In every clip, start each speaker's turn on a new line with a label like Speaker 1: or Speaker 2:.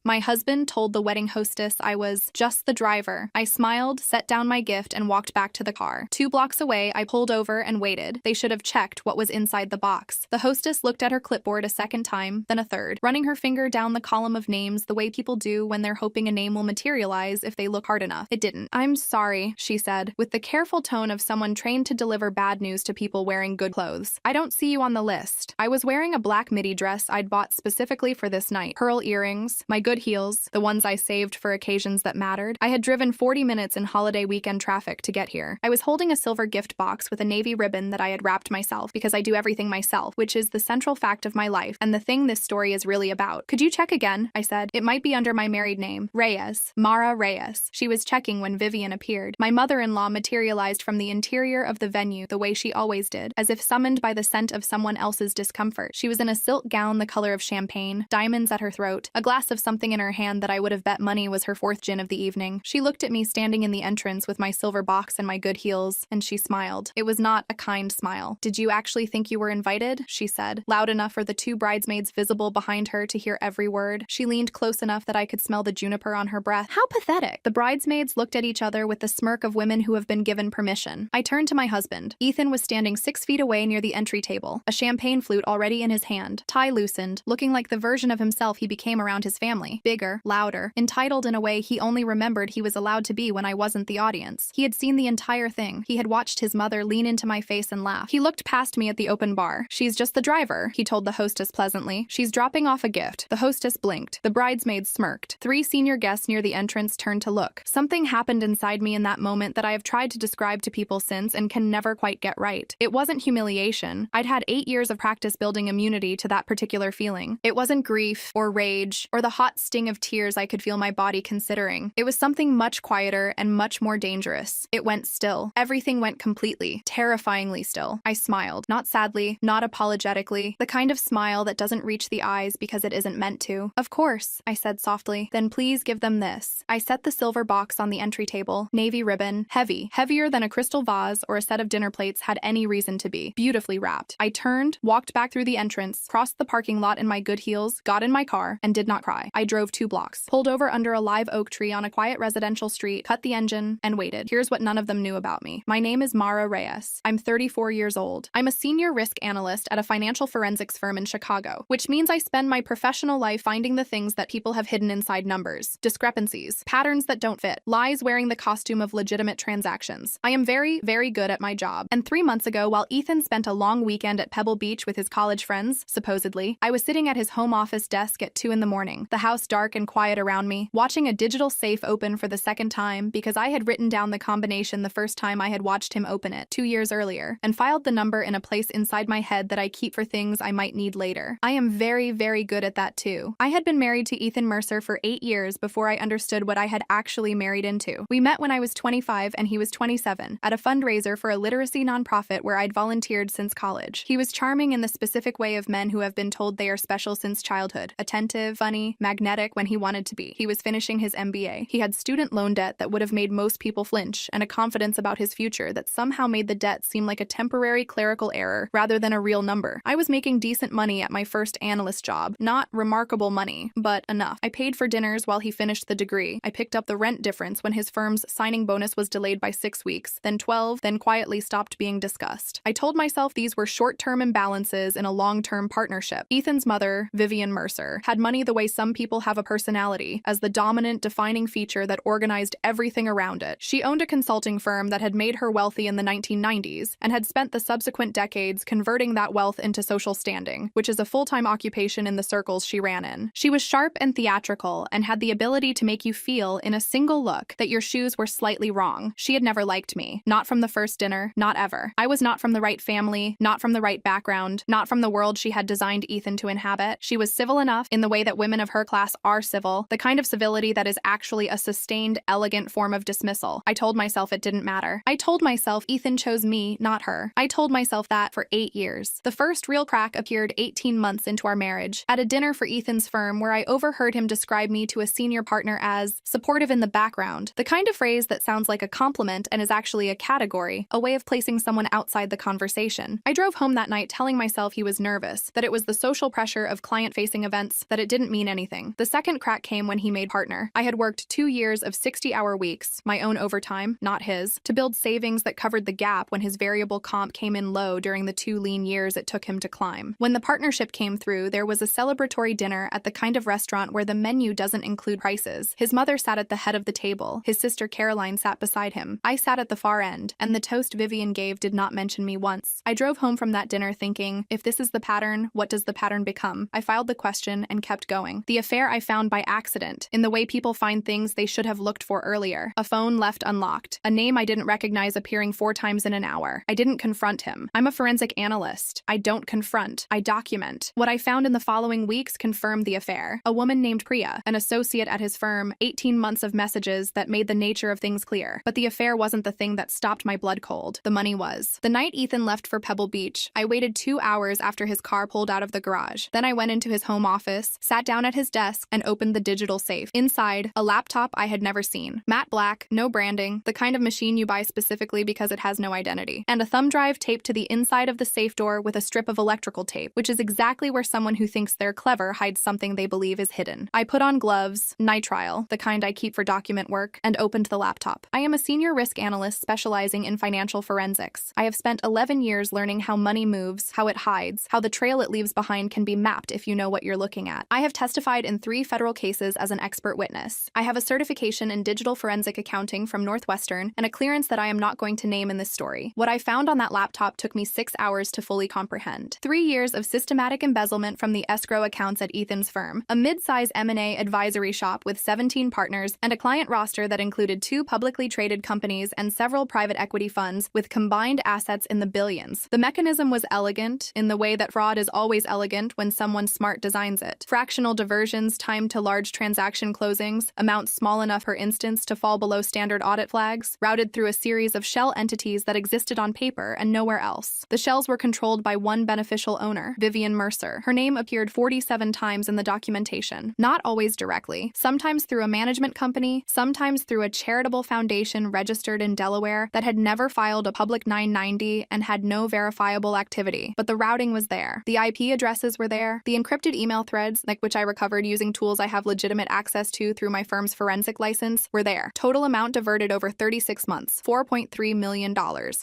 Speaker 1: My husband told the wedding hostess I was just the driver. I smiled, set down my gift, and walked back to the car. 2 blocks away, I pulled over and waited. They should have checked what was inside the box. The hostess looked at her clipboard a second time, then a third, running her finger down the column of names the way people do when they're hoping a name will materialize if they look hard enough. It didn't. "I'm sorry," she said, with the careful tone of someone trained to deliver bad news to people wearing good clothes. "I don't see you on the list." I was wearing a black midi dress I'd bought specifically for this night, pearl earrings, my good heels, the ones I saved for occasions that mattered. I had driven 40 minutes in holiday weekend traffic to get here. I was holding a silver gift box with a navy ribbon that I had wrapped myself because I do everything myself, which is the central fact of my life and the thing this story is really about. "Could you check again?" I said. "It might be under my married name. Reyes. Mara Reyes." She was checking when Vivian appeared. My mother-in-law materialized from the interior of the venue the way she always did, as if summoned by the scent of someone else's discomfort. She was in a silk gown the color of champagne, diamonds at her throat, a glass of something in her hand that I would have bet money was her 4th gin of the evening. She looked at me standing in the entrance with my silver box and my good heels, and she smiled. It was not a kind smile. "Did you actually think you were invited?" she said, loud enough for the 2 bridesmaids visible behind her to hear every word. She leaned close enough that I could smell the juniper on her breath. How pathetic. The bridesmaids looked at each other with the smirk of women who have been given permission. I turned to my husband. Ethan was standing 6 feet away near the entry table, a champagne flute already in his hand, tie loosened, looking like the version of himself he became around his family. Bigger, louder, entitled in a way he only remembered he was allowed to be when I wasn't the audience. He had seen the entire thing. He had watched his mother lean into my face and laugh. He looked past me at the open bar. "She's just the driver," he told the hostess pleasantly. "She's dropping off a gift." The hostess blinked. The bridesmaids smirked. 3 senior guests near the entrance turned to look. Something happened inside me in that moment that I have tried to describe to people since and can never quite get right. It wasn't humiliation. I'd had 8 years of practice building immunity to that particular feeling. It wasn't grief or rage or the hot sting of tears I could feel my body considering. It was something much quieter and much more dangerous. It went still. Everything went completely, terrifyingly still. I smiled, not sadly, not apologetically, the kind of smile that doesn't reach the eyes because it isn't meant to. "Of course," I said softly. "Then please give them this." I set the silver box on the entry table, navy ribbon, heavy, heavier than a crystal vase or a set of dinner plates had any reason to be, beautifully wrapped. I turned, walked back through the entrance, crossed the parking lot in my good heels, got in my car, and did not cry. I drove 2 blocks, pulled over under a live oak tree on a quiet residential street, cut the engine, and waited. Here's what none of them knew about me. My name is Mara Reyes. I'm 34 years old. I'm a senior risk analyst at a financial forensics firm in Chicago, which means I spend my professional life finding the things that people have hidden inside numbers, discrepancies, patterns that don't fit, lies wearing the costume of legitimate transactions. I am very, very good at my job. And 3 months ago, while Ethan spent a long weekend at Pebble Beach with his college friends, supposedly, I was sitting at his home office desk at 2 in the morning, the house dark and quiet around me, watching a digital safe open for the second time because I had written down the combination the first time I had watched him open it 2 years earlier, and filed the number in a place inside my head that I keep for things I might need later. I am very, very good at that too. I had been married to Ethan Mercer for 8 years before I understood what I had actually married into. We met when I was 25 and he was 27, at a fundraiser for a literacy nonprofit where I'd volunteered since college. He was charming in the specific way of men who have been told they are special since childhood. Attentive, funny, magnetic when he wanted to be. He was finishing his MBA. He had student loan debt that would have made most people flinch, and a confidence about his future that somehow made the debt seem like a temporary clerical error rather than a real number. I was making decent money at my first analyst job. Not remarkable money, but enough. I paid for dinners while he finished the degree. I picked up the rent difference when his firm's signing bonus was delayed by 6 weeks, then 12, then quietly stopped being discussed. I told myself these were short-term imbalances in a long-term partnership. Ethan's mother, Vivian Mercer, had money the way some people have a personality, as the dominant defining feature that organized everything around it. She owned a consulting firm that had made her wealthy in the 1990s and had spent the subsequent decades converting that wealth into social standing, which is a full-time occupation in the circles she ran in. She was sharp and theatrical and had the ability to make you feel, in a single look, that your shoes were slightly wrong. She had never liked me. Not from the first dinner, not ever. I was not from the right family, not from the right background, not from the world she had designed Ethan to inhabit. She was civil enough in the way that women of her class are civil, the kind of civility that is actually a sustained, elegant form of dismissal. I told myself it didn't matter. I told myself Ethan chose me, not her. I told myself that for 8 years. The first real crack appeared 18 months into our marriage, at a dinner for Ethan's firm where I overheard him describe me to a senior partner as supportive in the background, the kind of phrase that sounds like a compliment and is actually a category, a way of placing someone outside the conversation. I drove home that night telling myself he was nervous, that it was the social pressure of client-facing events, that it didn't mean anything. cracking. The second crack came when he made partner. I had worked 2 years of 60-hour weeks, my own overtime, not his, to build savings that covered the gap when his variable comp came in low during the 2 lean years it took him to climb. When the partnership came through, there was a celebratory dinner at the kind of restaurant where the menu doesn't include prices. His mother sat at the head of the table. His sister Caroline sat beside him. I sat at the far end, and the toast Vivian gave did not mention me once. I drove home from that dinner thinking, if this is the pattern, what does the pattern become? I filed the question and kept going. The affair I found by accident, in the way people find things they should have looked for earlier. A phone left unlocked. A name I didn't recognize appearing 4 times in an hour. I didn't confront him. I'm a forensic analyst. I don't confront. I document. What I found in the following weeks confirmed the affair. A woman named Priya, an associate at his firm, 18 months of messages that made the nature of things clear. But the affair wasn't the thing that stopped my blood cold. The money was. The night Ethan left for Pebble Beach, I waited 2 hours after his car pulled out of the garage. Then I went into his home office, sat down at his desk, and opened the digital safe. Inside, a laptop I had never seen. Matte black, no branding, the kind of machine you buy specifically because it has no identity. And a thumb drive taped to the inside of the safe door with a strip of electrical tape, which is exactly where someone who thinks they're clever hides something they believe is hidden. I put on gloves, nitrile, the kind I keep for document work, and opened the laptop. I am a senior risk analyst specializing in financial forensics. I have spent 11 years learning how money moves, how it hides, how the trail it leaves behind can be mapped if you know what you're looking at. I have testified in 3 federal cases as an expert witness. I have a certification in digital forensic accounting from Northwestern and a clearance that I am not going to name in this story. What I found on that laptop took me 6 hours to fully comprehend. 3 years of systematic embezzlement from the escrow accounts at Ethan's firm, a mid-size M&A advisory shop with 17 partners, and a client roster that included 2 publicly traded companies and several private equity funds with combined assets in the billions. The mechanism was elegant, in the way that fraud is always elegant when someone smart designs it. Fractional diversions timed to large transaction closings, amounts small enough per instance to fall below standard audit flags, routed through a series of shell entities that existed on paper and nowhere else. The shells were controlled by one beneficial owner, Vivian Mercer. Her name appeared 47 times in the documentation, not always directly, sometimes through a management company, sometimes through a charitable foundation registered in Delaware that had never filed a public 990 and had no verifiable activity. But the routing was there. The IP addresses were there. The encrypted email threads, like which I recovered using tools I have legitimate access to through my firm's forensic license, were there. Total amount diverted over 36 months, $4.3 million.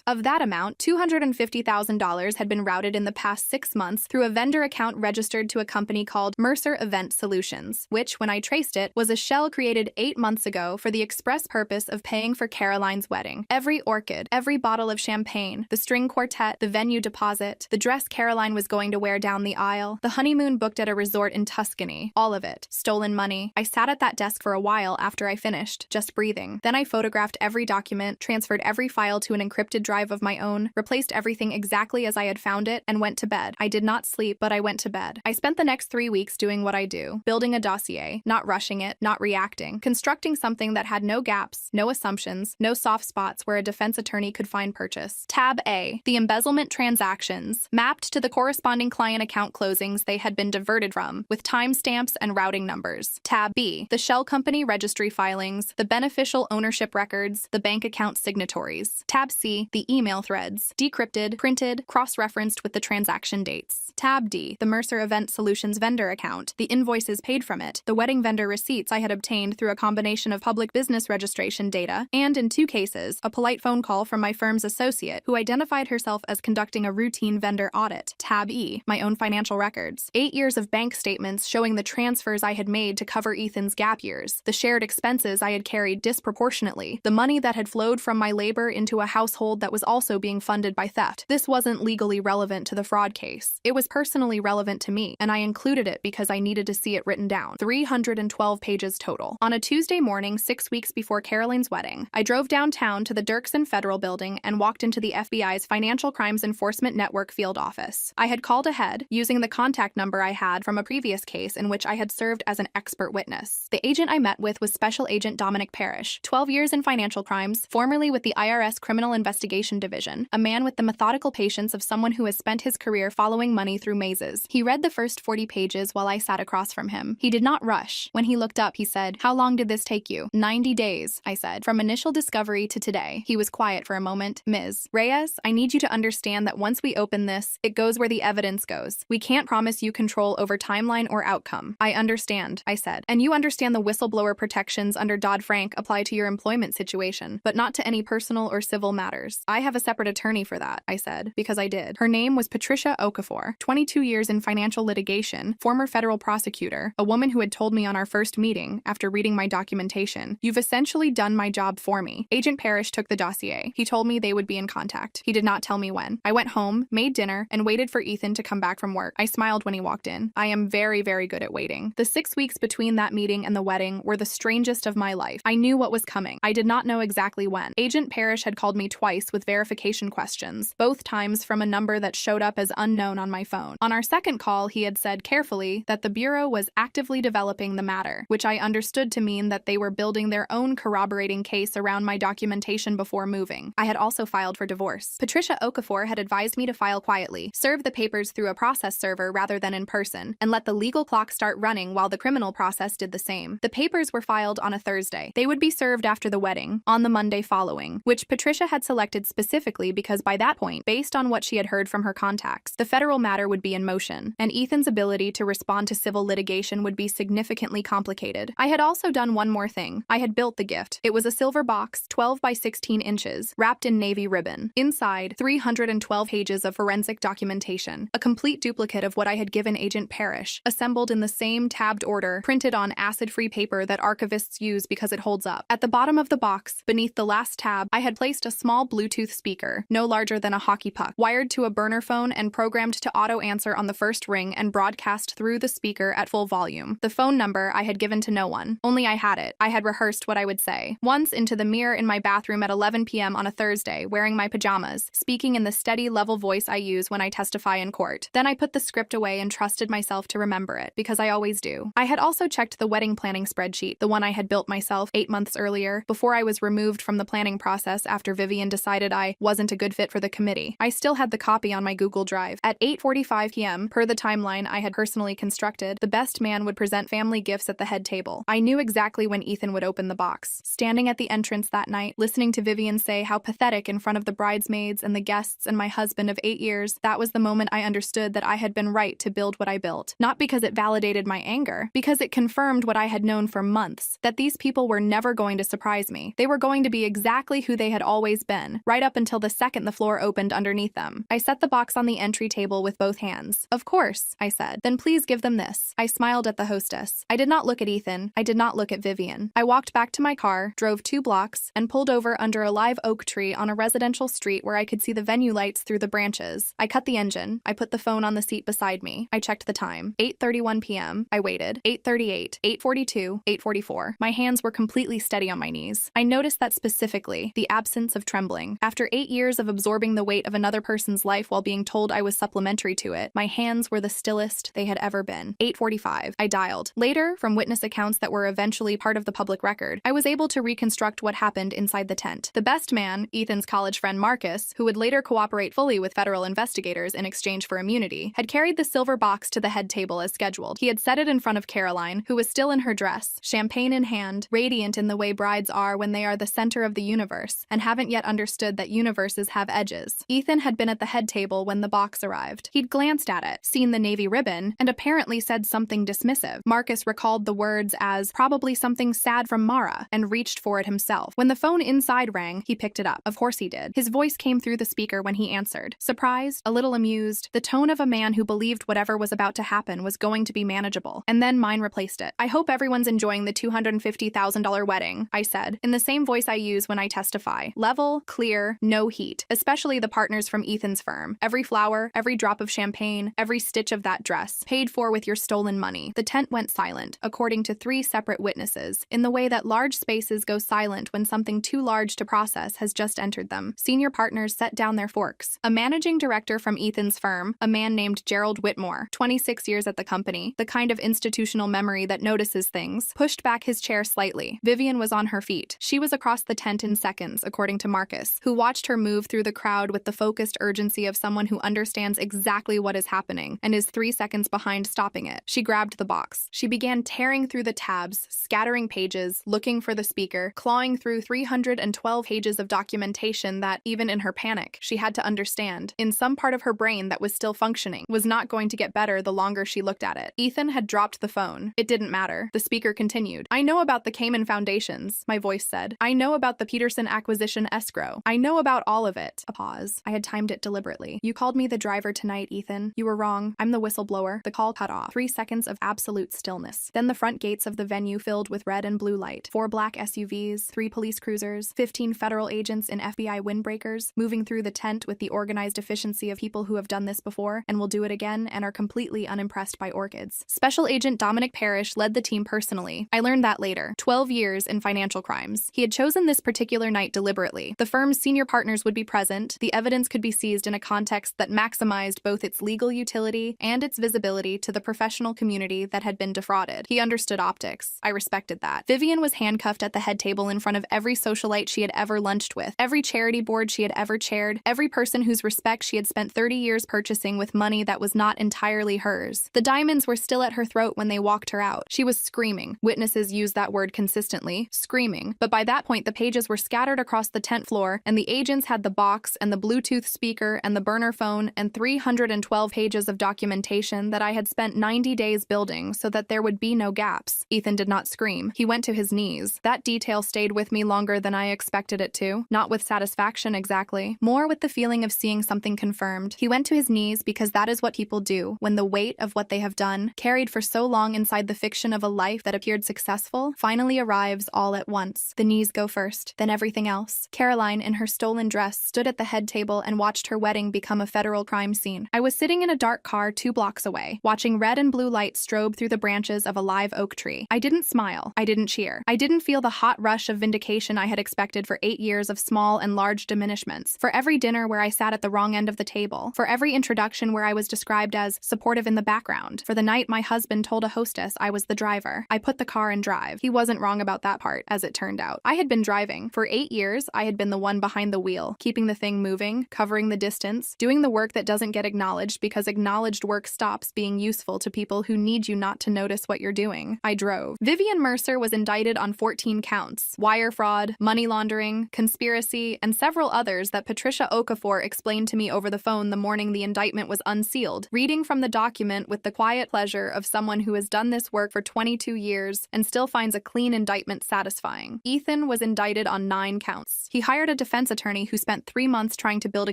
Speaker 1: Of that amount, $250,000 had been routed in the past 6 months through a vendor account registered to a company called Mercer Event Solutions, which, when I traced it, was a shell created 8 months ago for the express purpose of paying for Caroline's wedding. Every orchid, every bottle of champagne, the string quartet, the venue deposit, the dress Caroline was going to wear down the aisle, the honeymoon booked at a resort in Tuscany, all of it. Stolen money. I sat at that desk for a while after I finished, just breathing. Then I photographed every document, transferred every file to an encrypted drive of my own, replaced everything exactly as I had found it, and went to bed. I did not sleep, but I went to bed. I spent the next 3 weeks doing what I do, building a dossier, not rushing it, not reacting, constructing something that had no gaps, no assumptions, no soft spots where a defense attorney could find purchase. Tab A, the embezzlement transactions, mapped to the corresponding client account closings they had been diverted from, with timestamps and routing numbers. Tab B, the shell company registry filings, the beneficial ownership records, the bank account signatories. Tab C, the email threads, decrypted, printed, cross-referenced with the transaction dates. Tab D, the Mercer Event Solutions vendor account, the invoices paid from it, the wedding vendor receipts I had obtained through a combination of public business registration data, and in 2 cases, a polite phone call from my firm's associate who identified herself as conducting a routine vendor audit. Tab E, my own financial records. 8 years of bank statements showing the transfers I had made to cover Ethan's gap years, the shared expenses I had carried disproportionately, the money that had flowed from my labor into a household that was also being funded by theft. This wasn't legally relevant to the fraud case. It was personally relevant to me, and I included it because I needed to see it written down. 312 pages total. On a Tuesday morning, 6 weeks before Caroline's wedding, I drove downtown to the Dirksen Federal Building and walked into the FBI's Financial Crimes Enforcement Network field office. I had called ahead, using the contact number I had from a previous case in which I had served as an expert witness. The agent I met with was Special Agent Dominic Parrish, 12 years in financial crimes, formerly with the IRS Criminal Investigation Division, a man with the methodical patience of someone who has spent his career following money through mazes. He read the first 40 pages while I sat across from him. He did not rush. When he looked up, he said, "How long did this take you?" 90 days, I said. From initial discovery to today. He was quiet for a moment. "Ms. Reyes, I need you to understand that once we open this, it goes where the evidence goes. We can't promise you control over timeline or outcome. I understand, I said. And you understand the whistleblower protections under Dodd-Frank apply to your employment situation, but not to any personal or civil matters. I have a separate attorney for that, I said, because I did. Her name was Patricia Okafor, 22 years in financial litigation, former federal prosecutor, a woman who had told me on our first meeting, after reading my documentation, "You've essentially done my job for me." Agent Parrish took the dossier. He told me they would be in contact. He did not tell me when. I went home, made dinner, and waited for Ethan to come back from work. I smiled when he walked in. I am very, very good at waiting. The 6 weeks between that meeting and the wedding were the strangest of my life. I knew what was coming. I did not know exactly when. Agent Parrish had called me twice with verification questions, both times from a number that showed up as unknown on my phone. On our second call, he had said carefully that the Bureau was actively developing the matter, which I understood to mean that they were building their own corroborating case around my documentation before moving. I had also filed for divorce. Patricia Okafor had advised me to file quietly, serve the papers through a process server rather than in person, and let the legal clock start running while the criminal process did the same. The papers were filed on a Thursday. They would be served after the wedding, on the Monday following, which Patricia had selected specifically because by that point, based on what she had heard from her contacts, the federal matter would be in motion, and Ethan's ability to respond to civil litigation would be significantly complicated. I had also done one more thing. I had built the gift. It was a silver box, 12 by 16 inches, wrapped in navy ribbon. Inside, 312 pages of forensic documentation, a complete duplicate of what I had given Agent Parrish, assembled in the same tabbed order, printed on acid-free paper that archivists use because it holds up. At the bottom of the box, beneath the last tab, I had placed a small Bluetooth speaker, no larger than a hockey puck, wired to a burner phone and programmed to auto-answer on the first ring and broadcast through the speaker at full volume. The phone number I had given to no one. Only I had it. I had rehearsed what I would say. Once, into the mirror in my bathroom at 11 p.m. on a Thursday, wearing my pajamas, speaking in the steady, level voice I use when I testify in court. Then I put the script away and trusted myself to remember it, because I always do. I had also checked the wedding planning spreadsheet, the one I had built myself 8 months earlier, before I was removed from the planning process after Vivian decided I wasn't a good fit for the committee. I still had the copy on my Google Drive. At 8:45 p.m., per the timeline I had personally constructed, the best man would present family gifts at the head table. I knew exactly when Ethan would open the box. Standing at the entrance that night, listening to Vivian say how pathetic in front of the bridesmaids and the guests and my husband of 8 years, that was the moment I understood that I had been right to build what I built. Not because it validated my anger, because it confirmed what I had known for months, that these people were never going to surprise me. They were going to be exactly who they had always been, right up until the second the floor opened underneath them. I set the box on the entry table with both hands. "Of course," I said. "Then please give them this." I smiled at the hostess. I did not look at Ethan. I did not look at Vivian. I walked back to my car, drove 2 blocks, and pulled over under a live oak tree on a residential street where I could see the venue lights through the branches. I cut the engine. I put the phone on the seat beside me. I checked the time. 8:31 p.m. I waited. 8:38, 8:42, 8:44. My hands were completely steady on my knees. I noticed that specifically, the absence of trembling. After 8 years of absorbing the weight of another person's life while being told I was supplementary to it, my hands were the stillest they had ever been. 8:45. I dialed. Later, from witness accounts that were eventually part of the public record, I was able to reconstruct what happened inside the tent. The best man, Ethan's college friend Marcus, who would later cooperate fully with federal investigators in exchange for immunity, had carried the silver box to the head table as scheduled. He had set it in front of Caroline, who was still in her dress, champagne in hand, radiant in the way brides are when they are the center of the universe, and haven't yet understood that universes have edges. Ethan had been at the head table when the box arrived. He'd glanced at it, seen the navy ribbon, and apparently said something dismissive. Marcus recalled the words as probably something sad from Mara, and reached for it himself. When the phone inside rang, he picked it up. Of course he did. His voice came through the speaker when he answered. Surprised, a little amused, the tone of a man who believed whatever was about to happen was going to be manageable. And then mine replaced it. "I hope everyone's enjoying the $250,000 wedding," I said, in the same voice I use when I testify. Level, clear, no heat, especially the partners from Ethan's firm. Every flower, every drop of champagne, every stitch of that dress, paid for with your stolen money. The tent went silent, according to 3 separate witnesses, in the way that large spaces go silent when something too large to process has just entered them. Senior partners set down their forks. A managing director from Ethan's firm, a man named Gerald Whitmore, 26 years at the company, the kind of institutional memory that notices things, pushed back his chair slightly. Vivian was on her feet. She was across the tent in seconds, according to Marcus, who watched her move through the crowd with the focused urgency of someone who understands exactly what is happening and is 3 seconds behind stopping it. She grabbed the box. She began tearing through the tabs, scattering pages, looking for the speaker, clawing through 312 pages of documentation that, even in her panic, she had to understand, in some part of her brain that was still functioning, was not going to get better the longer she looked at it. Ethan had dropped the phone. It didn't matter. The speaker continued. I know about the Cayman Foundations, my voice said. I know about the Peterson acquisition escrow. I know about all of it. A pause. I had timed it deliberately. You called me the driver tonight, Ethan. You were wrong. I'm the whistleblower. The call cut off. 3 seconds of absolute stillness. Then the front gates of the venue filled with red and blue light. 4 black SUVs, 3 police cruisers, 15 federal agents in FBI windbreakers, moving through the tent with the organized efficiency of people who have done this before and will do it again and are completely unimpressed by orchids. Special Agent Dominic Parrish led the team personally. I learned that later. 12 years in financial crimes. He had chosen this particular night deliberately. The firm's senior partners would be present. The evidence could be seized in a context that maximized both its legal utility and its visibility to the professional community that had been defrauded. He understood optics. I respected that. Vivian was handcuffed at the head table in front of every socialite she had ever lunched with, every charity board she had ever chaired, every person whose respect she had spent 30 years purchasing with money that was not entirely hers. The diamonds were still at her throat when they walked her out. She was screaming. Witnesses used that word consistently, screaming. But by that point, the pages were scattered across the tent floor, and the agents had the box and the Bluetooth speaker and the burner phone and 312 pages of documentation that I had spent 90 days building so that there would be no gaps. Ethan did not scream. He went to his knees. That detail stayed with me longer than I expected it to. Not with satisfaction exactly, more with the feeling of seeing something confirmed. He went to his knees because that is what people do when the weight of what they have done, carried for so long inside the fiction of a life that appeared successful, finally arrives all at once. The knees go first, then everything else. Caroline, in her stolen dress, stood at the head table and watched her wedding become a federal crime scene. I was sitting in a dark car 2 blocks away, watching red and blue light strobe through the branches of a live oak tree. I didn't smile. I didn't cheer. I didn't feel the hot rush of vindication I had expected for 8 years of small and large diminishments, for every dinner where I sat at the wrong end of the table, for every introduction where I was described as supportive in the background, for the night my husband told a hostess I was the driver. I put the car in drive. He wasn't wrong about that part, as it turned out. I had been driving. For 8 years, I had been the one behind the wheel, keeping the thing moving, covering the distance, doing the work that doesn't get acknowledged because acknowledged work stops being useful to people who need you not to notice what you're doing. I drove. Vivian Mercer was indicted on 14 counts: wire fraud, money laundering, conspiracy, and several others that Patricia Okafor explained to me over the phone the morning the indictment was unsealed, reading from the document with the quiet pleasure of someone who has done this work for 22 years and still finds a clean indictment satisfying. Ethan was indicted on 9 counts. He hired a defense attorney who spent 3 months trying to build a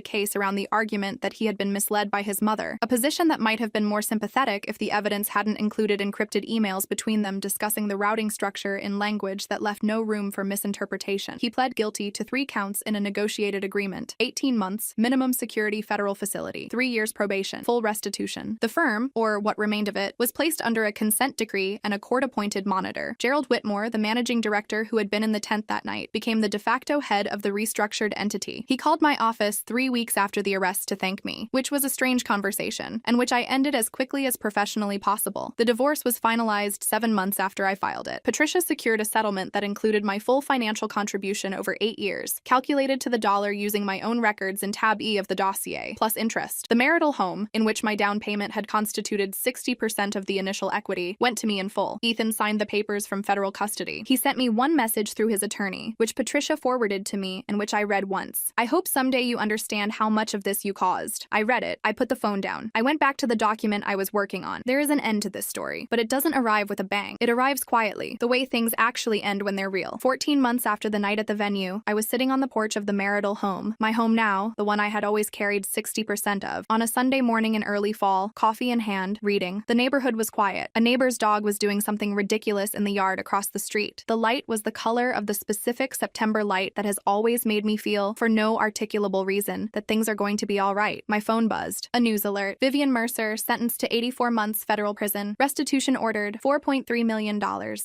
Speaker 1: case around the argument that he had been misled by his mother, a position that might have been more sympathetic if the evidence hadn't included encrypted emails between them discussing the routing structure in language that left no room for misinterpretation. He pled guilty to 3 counts in a negotiated agreement: 18 months, minimum security federal facility, 3 years probation, full restitution. The firm, or what remained of it, was placed under a consent decree and a court-appointed monitor. Gerald Whitmore, the managing director who had been in the tent that night, became the de facto head of the restructured entity. He called my office 3 weeks after the arrest to thank me, which was a strange conversation, and which I ended as quickly as professionally possible. The divorce was finalized 7 months after I filed it. Patricia secured a settlement that included my full financial contribution over 8 years, calculated to the dollar using my own records in tab E of the dossier, plus interest. The marital home, in which my down payment had constituted 60% of the initial equity, went to me in full. Ethan signed the papers from federal custody. He sent me one message through his attorney, which Patricia forwarded to me and which I read once. I hope someday you understand how much of this you caused. I read it. I put the phone down. I went back to the document I was working on. There is an end to this story, but it doesn't arrive with a bang. It arrives quietly, the way things actually end when they're real. 14 months after the night at the venue, I was sitting on the porch of the marital home, my home now, the one I had always carried 60% of, on a Sunday morning in early fall, coffee in hand, reading. The neighborhood was quiet. A neighbor's dog was doing something ridiculous in the yard across the street. The light was the color of the specific September light that has always made me feel, for no articulable reason, that things are going to be all right. My phone buzzed. A news alert. Vivian Mercer, sentenced to 84 months federal prison. Restitution ordered, $4.3 million.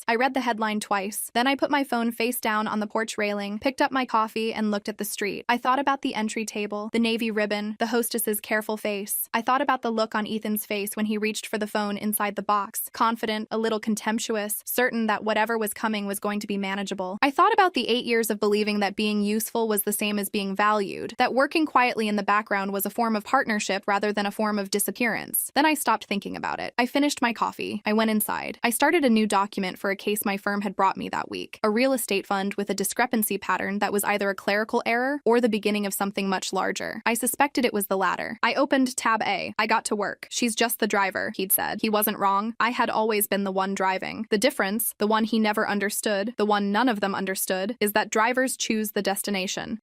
Speaker 1: I read the headline twice. Then I put my phone face down on the porch railing, picked up my coffee, and looked at the street. I thought about the entry table, the navy ribbon, the hostess's careful face. I thought about the look on Ethan's face when he reached for the phone inside the box, confident, a little contemptuous, certain that whatever was coming was going to be manageable. I thought about the 8 years of believing that being useful was the same as being valued, that working quietly in the background was a form of partnership rather than a form of disappearance. Then I stopped thinking about it. I finished my coffee. I went inside. I started a new document for a case my firm had brought me that week, a real estate fund with a discrepancy pattern that was either a clerical error or the beginning of something much larger. I suspected it was the latter. I opened tab A. I got to work. She's just the driver, he'd said. He wasn't wrong. I had always been the one driving. The difference, the one he never understood, the one none of them understood, is that drivers choose the destination.